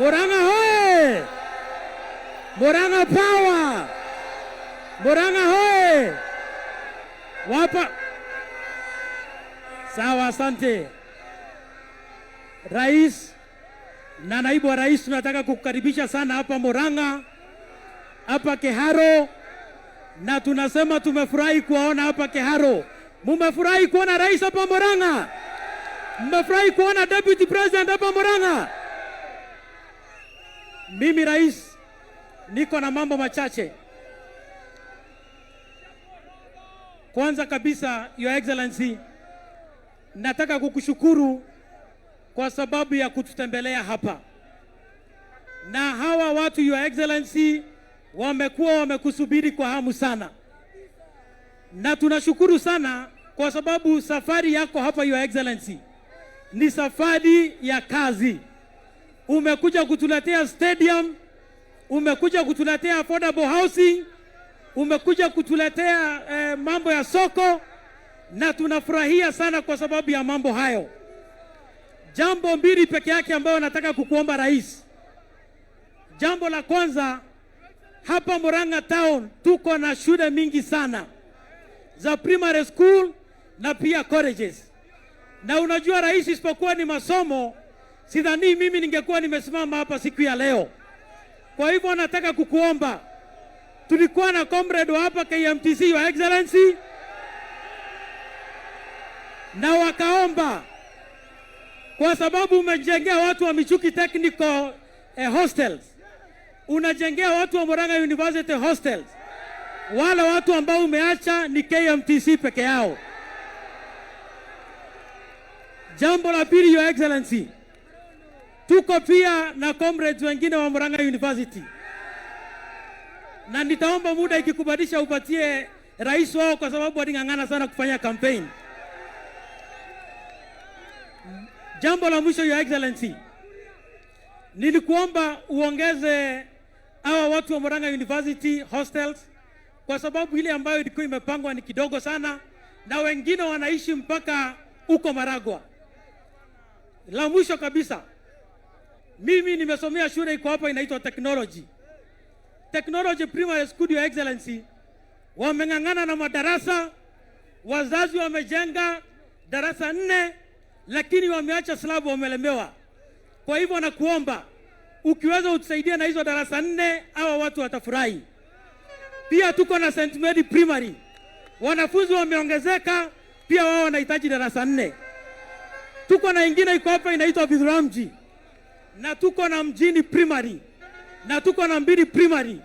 Murang'a hoye! Murang'a power! Murang'a hoye! Wapa. Sawa, asante. Rais na naibu wa rais, tunataka kukukaribisha sana hapa Murang'a, hapa Keharo, na tunasema tumefurahi kuwaona hapa Keharo. Mumefurahi kuona rais hapa Murang'a? Mmefurahi kuona deputy president hapa Murang'a? Mimi rais, niko na mambo machache. Kwanza kabisa, Your Excellency, nataka kukushukuru kwa sababu ya kututembelea hapa. Na hawa watu Your Excellency wamekuwa wamekusubiri kwa hamu sana. Na tunashukuru sana kwa sababu safari yako hapa Your Excellency ni safari ya kazi. Umekuja kutuletea stadium, umekuja kutuletea affordable housing, umekuja kutuletea mambo ya soko, na tunafurahia sana kwa sababu ya mambo hayo. Jambo mbili peke yake ambayo nataka kukuomba rais. Jambo la kwanza, hapa Murang'a town tuko na shule mingi sana za primary school na pia colleges. Na unajua rais, isipokuwa ni masomo, sidhani mimi ningekuwa nimesimama hapa siku ya leo. Kwa hivyo nataka kukuomba, tulikuwa na comrade wa hapa KMTC Your Excellency, na wakaomba kwa sababu umejengea watu wa Michuki Technical hostels, unajengea watu wa Murang'a University hostels, wale watu ambao umeacha ni KMTC peke yao. Jambo la pili Your Excellency, tuko pia na comrades wengine wa Murang'a University, na nitaomba muda ikikubalisha upatie rais wao kwa sababu waling'ang'ana sana kufanya campaign. Jambo la mwisho Your Excellency, nilikuomba uongeze hawa watu wa Murang'a University hostels kwa sababu ile ambayo ilikuwa imepangwa ni kidogo sana, na wengine wanaishi mpaka uko Maragwa. La mwisho kabisa, mimi nimesomea shule iko hapa inaitwa Technology Primary School Your Excellency. Wameng'ang'ana na madarasa, wazazi wamejenga darasa 4 lakini wameacha slab, wamelemewa. Kwa hivyo nakuomba ukiweza utusaidie na hizo darasa 4, hawa watu watafurahi. Pia tuko na St. Mary Primary, wanafunzi wameongezeka, pia wao wanahitaji darasa 4. Tuko na ingine iko hapa inaitwa Bidhuramji, na tuko na Mjini Primary, na tuko na Mbiri Primary,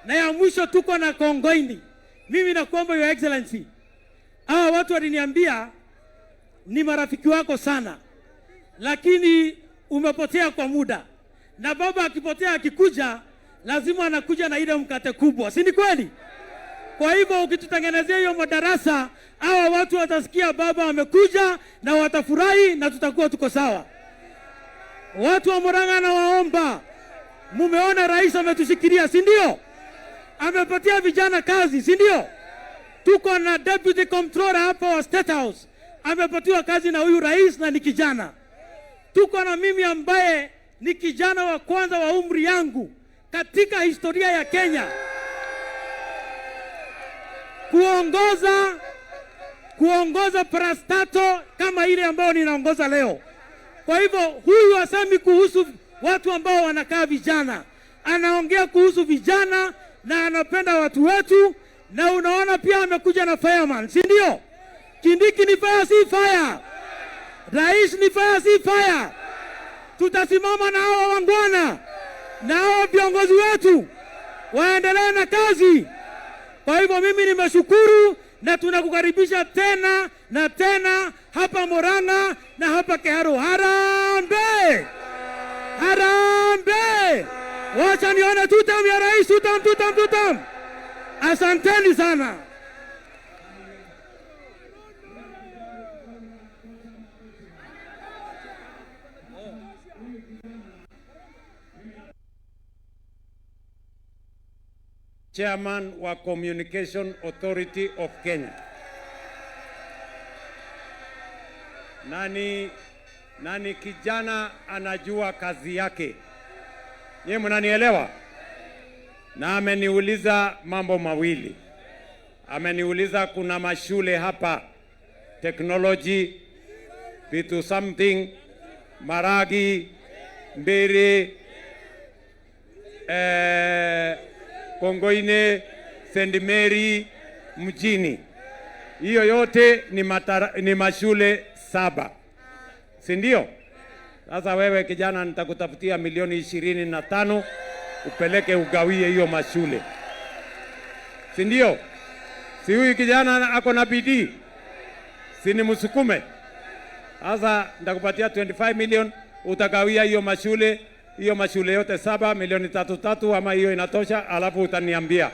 na ya mwisho tuko na Kongoini. Mimi nakuomba Your Excellency, hawa watu waliniambia ni marafiki wako sana, lakini umepotea kwa muda, na baba akipotea akikuja lazima anakuja na ile mkate kubwa, si ni kweli? Kwa hivyo ukitutengenezea hiyo madarasa, hawa watu watasikia baba amekuja na watafurahi, na tutakuwa tuko sawa. Watu wa Murang'a nawaomba, mumeona rais ametushikilia, si ndio? Amepatia vijana kazi, si ndio? Tuko na deputy comptroller hapa wa State House, amepatiwa kazi na huyu rais na ni kijana. Tuko na mimi ambaye ni kijana wa kwanza wa umri yangu katika historia ya Kenya kuongoza parastato kama ile ambayo ninaongoza leo. Kwa hivyo huyu asemi kuhusu watu ambao wanakaa vijana, anaongea kuhusu vijana na anapenda watu wetu. Na unaona pia amekuja na fireman, si ndio? Kindiki ni fire si fire, rais ni fire si fire. Tutasimama na hao wangwana na hao viongozi wetu waendelee na kazi. Kwa hivyo mimi nimeshukuru, na tunakukaribisha tena na tena hapa Murang'a na hapa Keharo. Harambee! Harambee! Wacha nione tutam ya rais, tutam. Asanteni sana. Chairman wa Communication Authority of Kenya. Nani kijana anajua kazi yake. Nyie mnanielewa? Na ameniuliza mambo mawili. Ameniuliza kuna mashule hapa, technology, vitu something, Maragi, Mbere, Kongoine, St. Mary, mjini. Hiyo yote ni mashule 7. Si ndio? Sasa wewe kijana, nitakutafutia milioni 25 upeleke ugawie hiyo mashule. Si ndio? Si huyu kijana ako na bidii? Si ni msukume? Sasa nitakupatia 25 million utagawia hiyo mashule yote 7, milioni 3 ama hiyo inatosha, alafu utaniambia.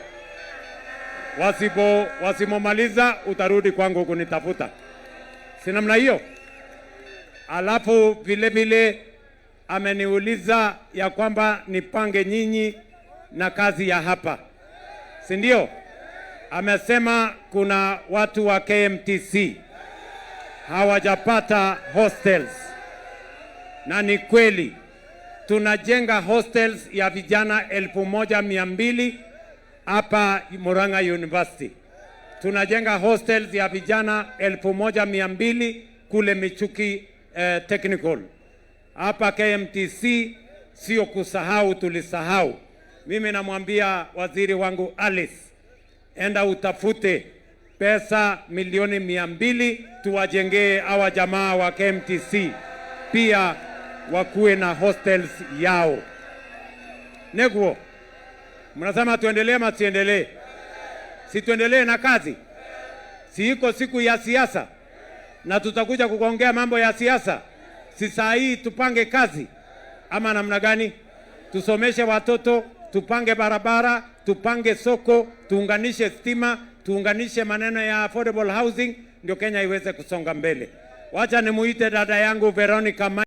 Wasimomaliza utarudi kwangu kunitafuta. Si namna hiyo? Alafu vile vile ameniuliza ya kwamba nipange nyinyi na kazi ya hapa. Si ndio? Amesema kuna watu wa KMTC hawajapata hostels. Na ni kweli tunajenga hostels ya vijana 1200 hapa Murang'a University. Tunajenga hostels ya vijana 1200 kule Michuki Technical. Hapa KMTC sio kusahau, tulisahau. Mimi namwambia waziri wangu Alice, enda utafute pesa milioni 200 tuwajengee hawa jamaa wa KMTC pia wakuwe na hostels yao. Neguo, mnasema tuendelee ama tuendelee? Si tuendelee na kazi? Si iko siku ya siasa na tutakuja kuongea mambo ya siasa? Si saa hii tupange kazi ama namna gani? Tusomeshe watoto, tupange barabara, tupange soko, tuunganishe stima, tuunganishe maneno ya affordable housing, ndio Kenya iweze kusonga mbele. Wacha nimuite dada yangu Veronica